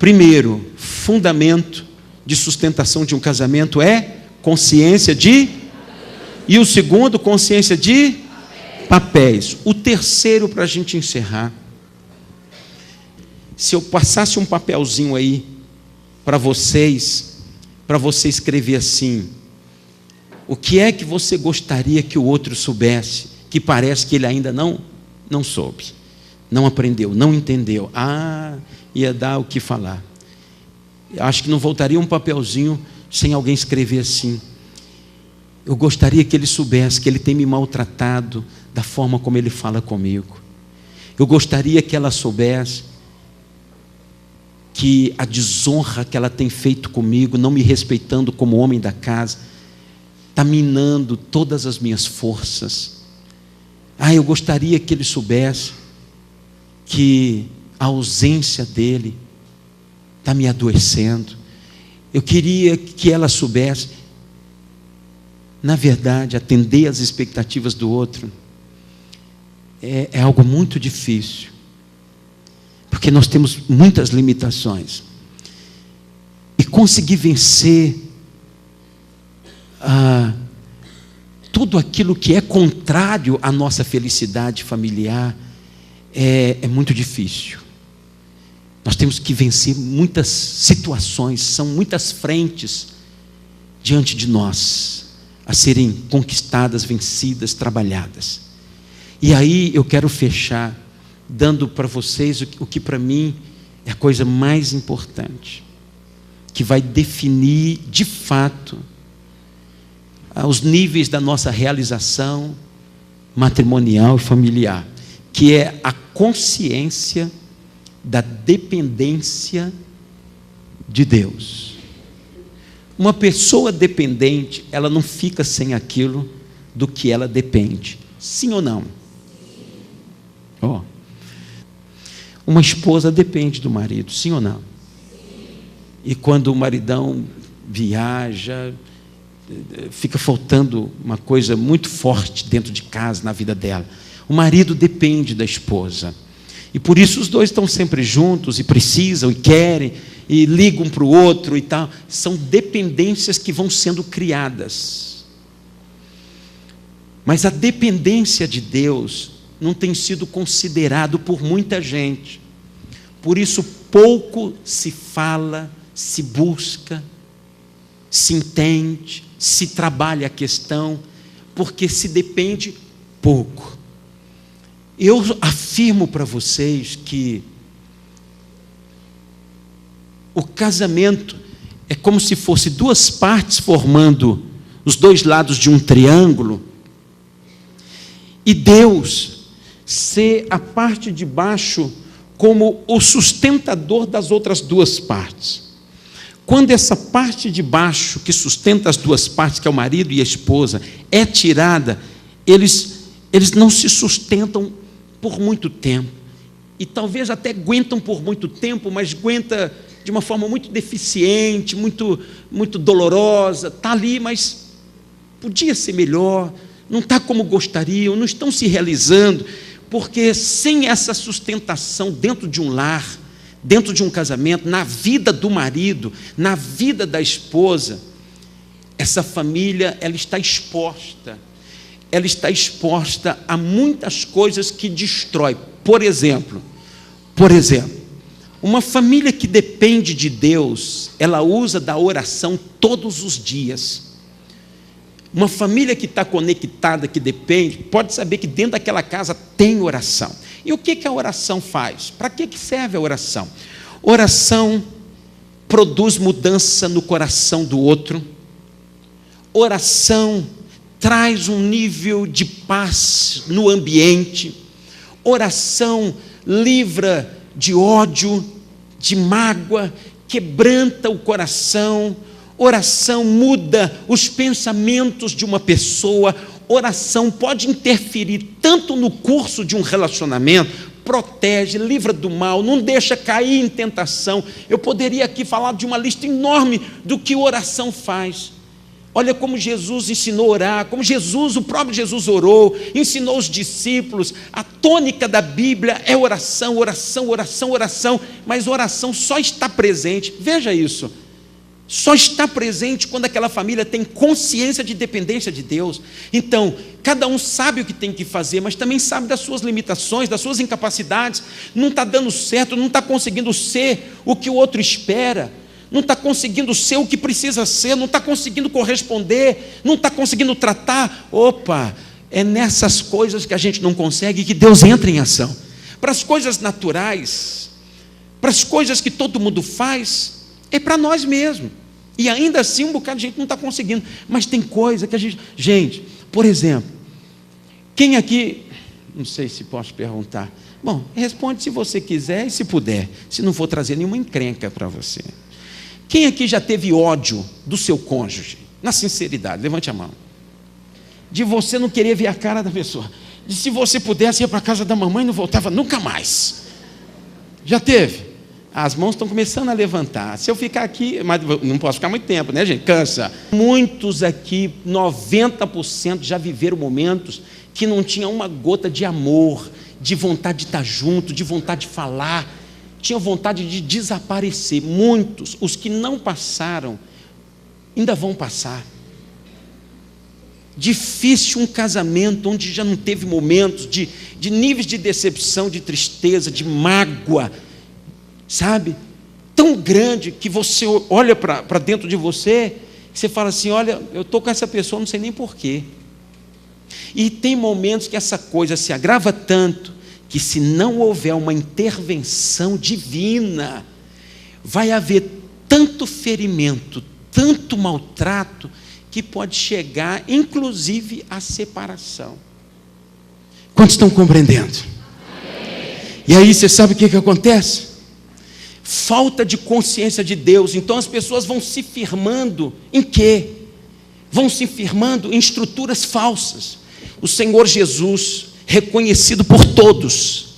primeiro fundamento de sustentação de um casamento é consciência de... E o segundo, consciência de papéis. O terceiro, para a gente encerrar, se eu passasse um papelzinho aí para você escrever assim: o que é que você gostaria que o outro soubesse, que parece que ele ainda não soube, não aprendeu, não entendeu? Ia dar o que falar. Acho que não voltaria um papelzinho sem alguém escrever assim: eu gostaria que ele soubesse que ele tem me maltratado da forma como ele fala comigo. Eu gostaria que ela soubesse que a desonra que ela tem feito comigo, não me respeitando como homem da casa, está minando todas as minhas forças. Eu gostaria que ele soubesse que a ausência dele está me adoecendo. Eu queria que ela soubesse. Na verdade, atender às expectativas do outro é algo muito difícil, porque nós temos muitas limitações. E conseguir vencer tudo aquilo que é contrário à nossa felicidade familiar é muito difícil. Nós temos que vencer muitas situações, são muitas frentes diante de nós a serem conquistadas, vencidas, trabalhadas. E aí eu quero fechar dando para vocês o que para mim é a coisa mais importante, que vai definir de fato os níveis da nossa realização matrimonial e familiar, que é a consciência da dependência de Deus. Uma pessoa dependente, ela não fica sem aquilo do que ela depende. Sim ou não? Uma esposa depende do marido, sim ou não? E quando o maridão viaja, fica faltando uma coisa muito forte dentro de casa, na vida dela. O marido depende da esposa. E por isso os dois estão sempre juntos, e precisam, e querem, e ligam para o outro e tal. São dependências que vão sendo criadas. Mas a dependência de Deus não tem sido considerado por muita gente. Por isso pouco se fala, se busca, se entende, se trabalha a questão, porque se depende pouco. Eu afirmo para vocês que o casamento é como se fosse duas partes formando os dois lados de um triângulo, e Deus ser a parte de baixo como o sustentador das outras duas partes. Quando essa parte de baixo que sustenta as duas partes, que é o marido e a esposa, é tirada, eles não se sustentam por muito tempo, e talvez até aguentam por muito tempo, mas aguenta de uma forma muito deficiente, muito dolorosa, está ali, mas podia ser melhor, não está como gostariam, não estão se realizando, porque sem essa sustentação dentro de um lar, dentro de um casamento, na vida do marido, na vida da esposa, essa família, ela está exposta a muitas coisas que destrói. Por exemplo, uma família que depende de Deus, ela usa da oração todos os dias. Uma família que está conectada, que depende, pode saber que dentro daquela casa tem oração. E o que a oração faz? Para que serve a oração? Oração produz mudança no coração do outro. Oração traz um nível de paz no ambiente. Oração livra de ódio, de mágoa, quebranta o coração. Oração muda os pensamentos de uma pessoa. Oração pode interferir tanto no curso de um relacionamento, protege, livra do mal, não deixa cair em tentação. Eu poderia aqui falar de uma lista enorme do que oração faz. Olha como Jesus ensinou a orar, como o próprio Jesus orou, ensinou os discípulos. A tônica da Bíblia é oração, oração, oração, oração, mas oração só está presente, veja isso, só está presente quando aquela família tem consciência de dependência de Deus. Então, cada um sabe o que tem que fazer, mas também sabe das suas limitações, das suas incapacidades. Não está dando certo, não está conseguindo ser o que o outro espera, não está conseguindo ser o que precisa ser, não está conseguindo corresponder, não está conseguindo tratar. Opa, é nessas coisas que a gente não consegue que Deus entra em ação. Para as coisas naturais, para as coisas que todo mundo faz, é para nós mesmos, e ainda assim um bocado de gente não está conseguindo, mas tem coisa que a gente, por exemplo, quem aqui, não sei se posso perguntar, bom, responde se você quiser e se puder, se não for trazer nenhuma encrenca para você. Quem aqui já teve ódio do seu cônjuge, na sinceridade, levante a mão, de você não querer ver a cara da pessoa, de se você pudesse ir para a casa da mamãe e não voltava nunca mais? Já teve? As mãos estão começando a levantar. Se eu ficar aqui, mas não posso ficar muito tempo, né, gente? Cansa. Muitos aqui, 90% já viveram momentos que não tinha uma gota de amor, de vontade de estar junto, de vontade de falar, tinha vontade de desaparecer. Muitos, os que não passaram, ainda vão passar. Difícil um casamento onde já não teve momentos de níveis de decepção, de tristeza, de mágoa, sabe, tão grande que você olha para dentro de você e você fala assim, olha, eu estou com essa pessoa, não sei nem porquê. E tem momentos que essa coisa se agrava tanto, que se não houver uma intervenção divina, vai haver tanto ferimento, tanto maltrato, que pode chegar inclusive à separação. Quantos estão compreendendo? E aí você sabe o que acontece? Falta de consciência de Deus. Então as pessoas vão se firmando em quê? Vão se firmando em estruturas falsas. O Senhor Jesus, reconhecido por todos,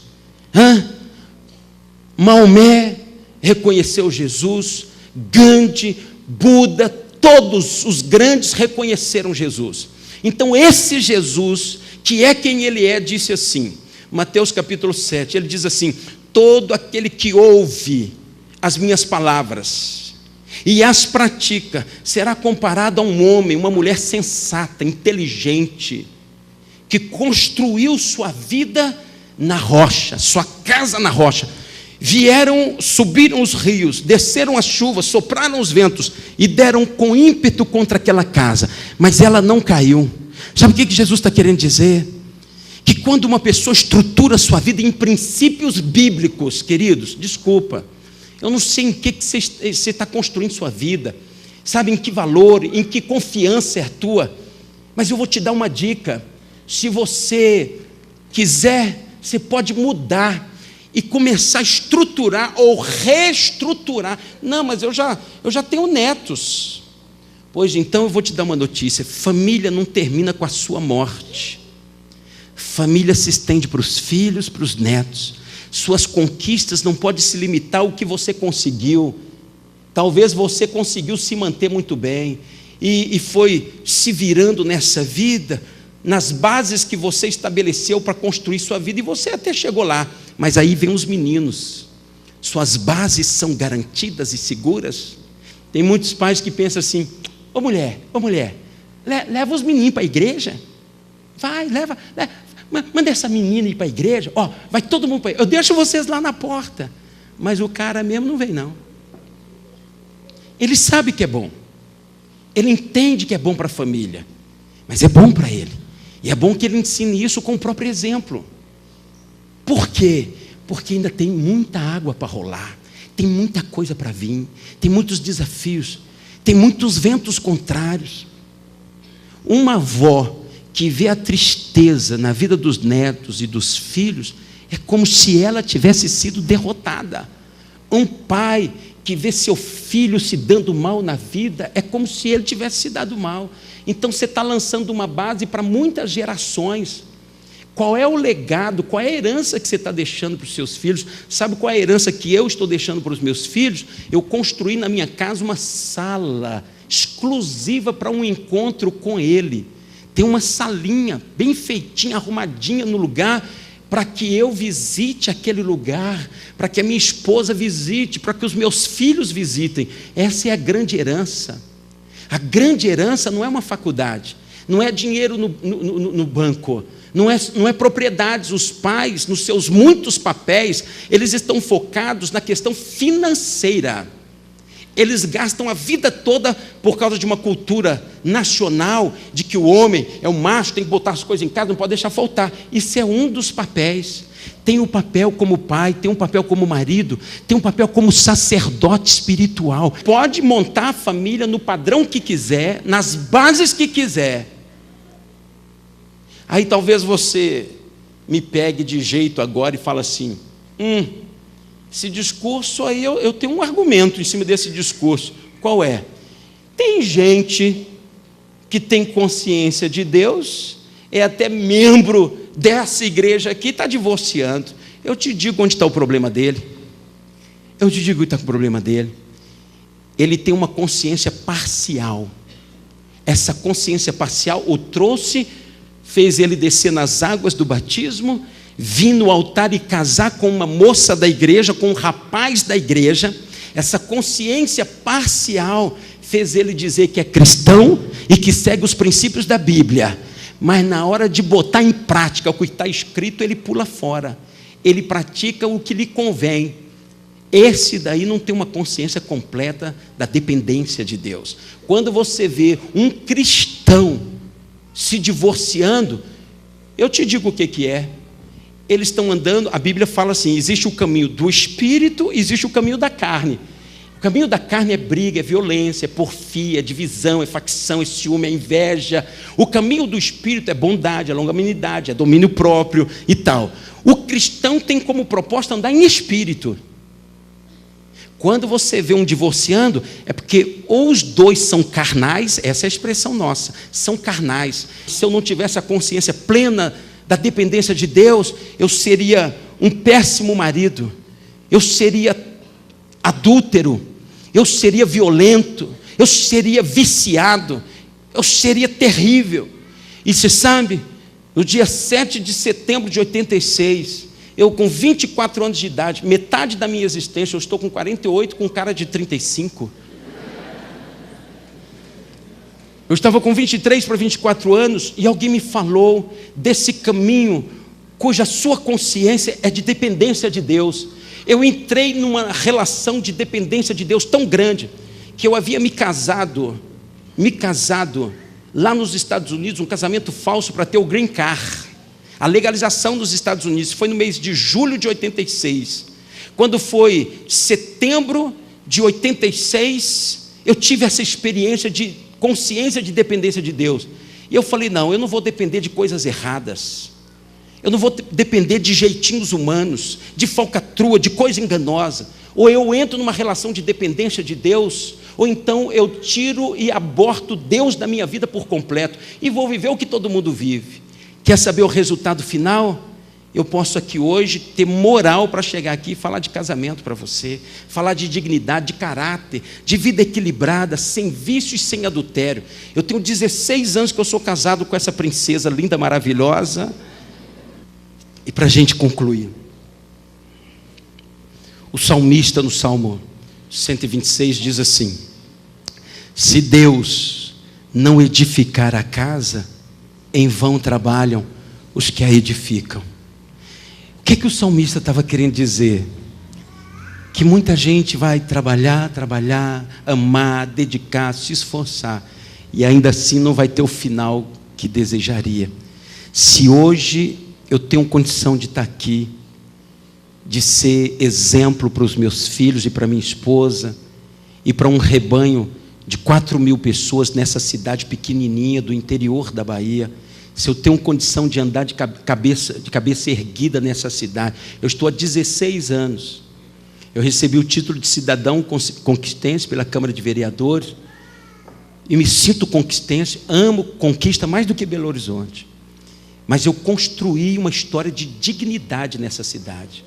Maomé reconheceu Jesus, Gandhi, Buda, todos os grandes reconheceram Jesus. Então esse Jesus, que é quem ele é, disse assim, Mateus capítulo 7, ele diz assim, todo aquele que ouve as minhas palavras e as pratica, será comparado a um homem, uma mulher sensata, inteligente, que construiu sua vida na rocha, sua casa na rocha. Subiram os rios, desceram as chuvas, sopraram os ventos e deram com ímpeto contra aquela casa, mas ela não caiu. Sabe o que Jesus está querendo dizer? Que quando uma pessoa estrutura sua vida em princípios bíblicos, queridos, desculpa, eu não sei em que você está construindo sua vida, sabe em que valor, em que confiança é a tua, mas eu vou te dar uma dica, se você quiser, você pode mudar e começar a estruturar ou reestruturar. Não, mas eu já tenho netos. Pois então eu vou te dar uma notícia, família não termina com a sua morte, família se estende para os filhos, para os netos. Suas conquistas não podem se limitar ao que você conseguiu. Talvez você conseguiu se manter muito bem e foi se virando nessa vida, nas bases que você estabeleceu para construir sua vida, e você até chegou lá, mas aí vem os meninos, suas bases são garantidas e seguras. Tem muitos pais que pensam assim, ô mulher, leva os meninos para a igreja, leva, manda essa menina ir para a igreja, vai todo mundo para a igreja, eu deixo vocês lá na porta, mas o cara mesmo não vem não. Ele sabe que é bom, ele entende que é bom para a família, mas é bom para ele, e é bom que ele ensine isso com o próprio exemplo. Por quê? Porque ainda tem muita água para rolar, tem muita coisa para vir, tem muitos desafios, tem muitos ventos contrários. Uma avó que vê a tristeza na vida dos netos e dos filhos, é como se ela tivesse sido derrotada. Um pai que vê seu filho se dando mal na vida, é como se ele tivesse se dado mal. Então você está lançando uma base para muitas gerações. Qual é o legado, qual é a herança que você está deixando para os seus filhos? Sabe qual é a herança que eu estou deixando para os meus filhos? Eu construí na minha casa uma sala, escola, exclusiva para um encontro com Ele. Tem uma salinha bem feitinha, arrumadinha no lugar, para que eu visite aquele lugar, para que a minha esposa visite, para que os meus filhos visitem. Essa é a grande herança. A grande herança não é uma faculdade, não é dinheiro no banco, não é propriedades. Os pais, nos seus muitos papéis, eles estão focados na questão financeira. Eles gastam a vida toda por causa de uma cultura nacional, de que o homem é o macho, tem que botar as coisas em casa, não pode deixar faltar. Isso é um dos papéis. Tem um papel como pai, tem um papel como marido, tem um papel como sacerdote espiritual. Pode montar a família no padrão que quiser, nas bases que quiser. Aí talvez você me pegue de jeito agora e fale assim, esse discurso aí, eu tenho um argumento em cima desse discurso. Qual é? Tem gente que tem consciência de Deus, é até membro dessa igreja aqui, está divorciando. Eu te digo onde está o problema dele. Ele tem uma consciência parcial. Essa consciência parcial o trouxe, fez ele descer nas águas do batismo, vir no altar e casar com uma moça da igreja, com um rapaz da igreja. Essa consciência parcial fez ele dizer que é cristão e que segue os princípios da Bíblia, mas na hora de botar em prática o que está escrito, ele pula fora, ele pratica o que lhe convém. Esse daí não tem uma consciência completa da dependência de Deus. Quando você vê um cristão se divorciando, eu te digo o que é. Eles estão andando, a Bíblia fala assim, existe o caminho do espírito, existe o caminho da carne. O caminho da carne é briga, é violência, é porfia, é divisão, é facção, é ciúme, é inveja. O caminho do espírito é bondade, é longanimidade, é domínio próprio e tal. O cristão tem como proposta andar em espírito. Quando você vê um divorciando, é porque ou os dois são carnais, essa é a expressão nossa, são carnais. Se eu não tivesse a consciência plena da dependência de Deus, eu seria um péssimo marido, eu seria adúltero, eu seria violento, eu seria viciado, eu seria terrível. E você sabe, no dia 7 de setembro de 86, eu com 24 anos de idade, metade da minha existência, eu estou com 48, com cara de 35. Eu estava com 23 para 24 anos e alguém me falou desse caminho cuja sua consciência é de dependência de Deus. Eu entrei numa relação de dependência de Deus tão grande que eu havia me casado lá nos Estados Unidos, um casamento falso para ter o green card, a legalização dos Estados Unidos. Foi no mês de julho de 86. Quando foi setembro de 86, eu tive essa experiência de consciência de dependência de Deus. E eu falei, não, eu não vou depender de coisas erradas. Eu não vou depender de jeitinhos humanos, de falcatrua, de coisa enganosa. Ou eu entro numa relação de dependência de Deus, ou então eu tiro e aborto Deus da minha vida por completo e vou viver o que todo mundo vive. Quer saber o resultado final? Eu posso aqui hoje ter moral para chegar aqui e falar de casamento para você, falar de dignidade, de caráter, de vida equilibrada, sem vício e sem adultério. Eu tenho 16 anos que eu sou casado com essa princesa linda, maravilhosa. E para a gente concluir, o salmista no Salmo 126 diz assim: se Deus não edificar a casa, em vão trabalham os que a edificam. O que o salmista estava querendo dizer? Que muita gente vai trabalhar, amar, dedicar, se esforçar, e ainda assim não vai ter o final que desejaria. Se hoje eu tenho condição de estar aqui, de ser exemplo para os meus filhos e para minha esposa, e para um rebanho de 4.000 pessoas nessa cidade pequenininha do interior da Bahia, se eu tenho condição de andar de cabeça erguida nessa cidade, eu estou há 16 anos, eu recebi o título de cidadão conquistense pela Câmara de Vereadores, e me sinto conquistense, amo Conquista mais do que Belo Horizonte, mas eu construí uma história de dignidade nessa cidade.